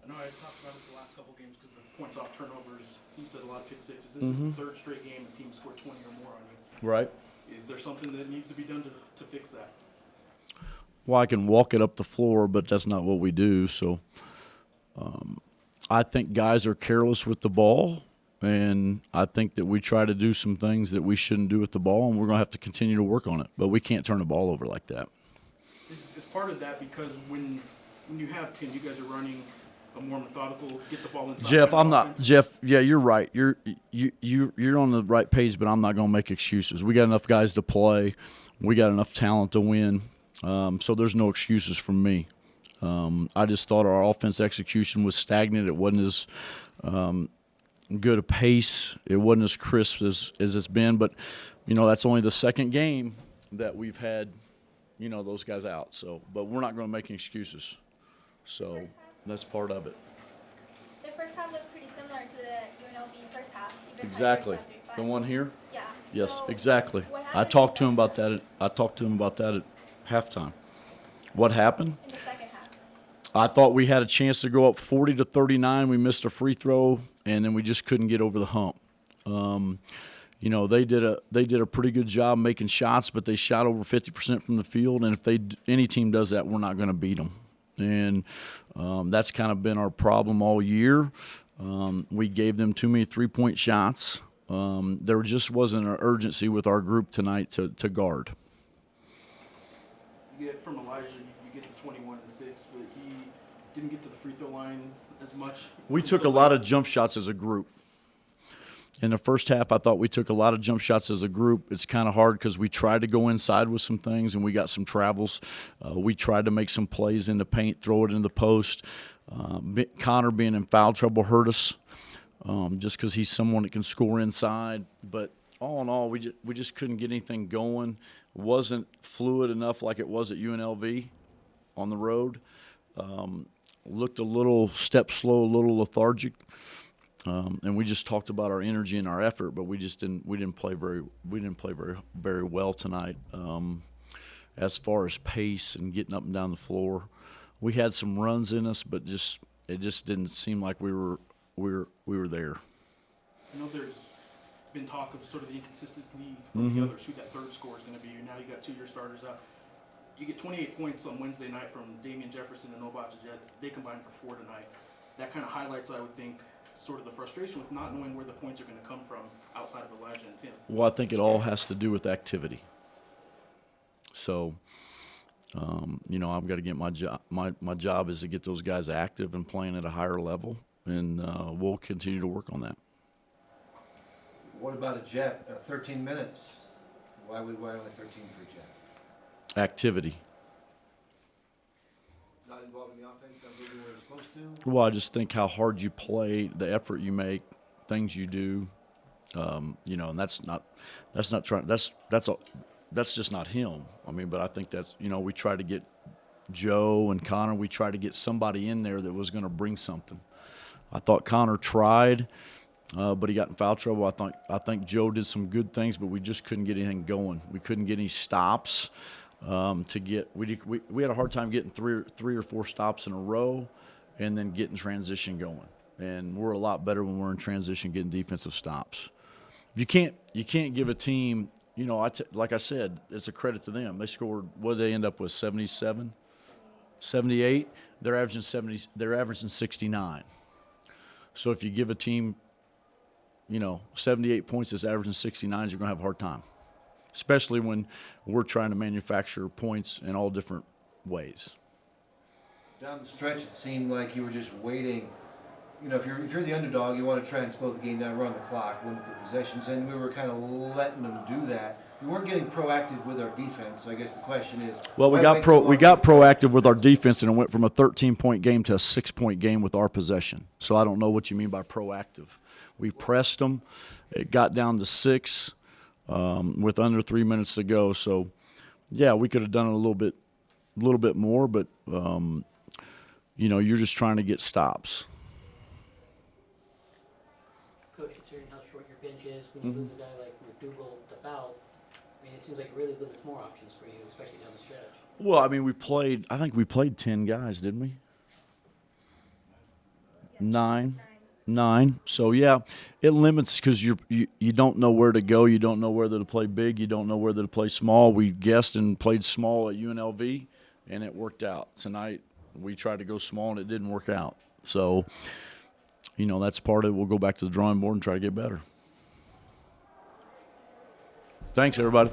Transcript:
I know I talked about it the last couple games because the points off turnovers. You said a lot of pick sixes. This is Mm-hmm. the third straight game a team scored 20 or more on you. Right. Is there something that needs to be done to fix that? Well, I can walk it up the floor, but that's not what we do. So I think guys are careless with the ball, and I think that we try to do some things that we shouldn't do with the ball, and we're going to have to continue to work on it. But we can't turn the ball over like that. Is part of that because when you have 10, you guys are running a more methodical, get the ball inside. Jeff, kind of I'm not. offense? Jeff, yeah, you're right. You're on the right page, but I'm not going to make excuses. We got enough guys to play. We got enough talent to win. So there's no excuses from me. I just thought our offense execution was stagnant. It wasn't as good a pace. It wasn't as crisp as it's been. But that's only the second game that we've had those guys out. So, but we're not going to make any excuses. So that's part of it. The first half looked pretty similar to the UNLV first half. Even Exactly. Like The one here? Yeah. Yes, So exactly. what I happened talked to in him the about that. I talked to him about that at halftime. What happened? in the second half? I thought we had a chance to go up 40-39. We missed a free throw, and then we just couldn't get over the hump. They did a pretty good job making shots, but they shot over 50% from the field. And if any team does that, we're not going to beat them. And that's kind of been our problem all year. We gave them too many 3-point shots. There just wasn't an urgency with our group tonight to guard. You get from Elijah, you get the 21 and 6, but he didn't get to the free throw line as much. We took a lot of jump shots as a group. In the first half, I thought we took a lot of jump shots as a group. It's kind of hard because we tried to go inside with some things, and we got some travels. We tried to make some plays in the paint, throw it in the post. Connor being in foul trouble hurt us just because he's someone that can score inside. But all in all, we just couldn't get anything going. It wasn't fluid enough like it was at UNLV on the road. Looked a little step slow, a little lethargic. And we just talked about our energy and our effort, but we didn't play very well tonight. As far as pace and getting up and down the floor, we had some runs in us, but it just didn't seem like we were there. I know there's been talk of sort of the inconsistency from the others, who that third score is going to be. Now you got 2 of your starters out. You get 28 points on Wednesday night from Damian Jefferson and Obata Jet. They combined for 4 tonight. That kind of highlights, I would think, sort of the frustration with not knowing where the points are going to come from outside of Elijah and Tim. Well, I think it all has to do with activity. So, I've got to get my job. My job is to get those guys active and playing at a higher level, and we'll continue to work on that. What about a Jet? 13 minutes. Why only 13 for a Jet? Activity. Not involved in the offense, not moving where it's supposed to? Well, I just think how hard you play, the effort you make, things you do, and that's just not him. I mean, but I think that's, we try to get Joe and Connor, we try to get somebody in there that was going to bring something. I thought Connor tried, but he got in foul trouble. I think Joe did some good things, but we just couldn't get anything going. We couldn't get any stops. We had a hard time getting three or four stops in a row and then getting transition going. And we're a lot better when we're in transition getting defensive stops. You can't give a team, like I said, it's a credit to them. They scored, what did they end up with, 77, 78? They're averaging 69. So if you give a team, 78 points that's averaging 69, you're going to have a hard time. Especially when we're trying to manufacture points in all different ways. Down the stretch, it seemed like you were just waiting. If you're the underdog, you want to try and slow the game down, run the clock, limit the possessions, and we were kind of letting them do that. We weren't getting proactive with our defense, so I guess the question is. Well, we got proactive with our defense, and it went from a 13-point game to a 6-point game with our possession. So I don't know what you mean by proactive. We pressed them. It got down to 6. With under 3 minutes to go. So, yeah, we could have done it a little bit more, but, you're just trying to get stops. Coach, considering how short your bench is, when you lose a guy like McDougal to fouls, it seems like it really limits more options for you, especially down the stretch. Well, I think we played 10 guys, didn't we? 9. 9. So yeah, it limits because you don't know where to go. You don't know whether to play big. You don't know whether to play small. We guessed and played small at UNLV, and it worked out. Tonight we tried to go small and it didn't work out. So that's part of it. We'll go back to the drawing board and try to get better. Thanks, everybody.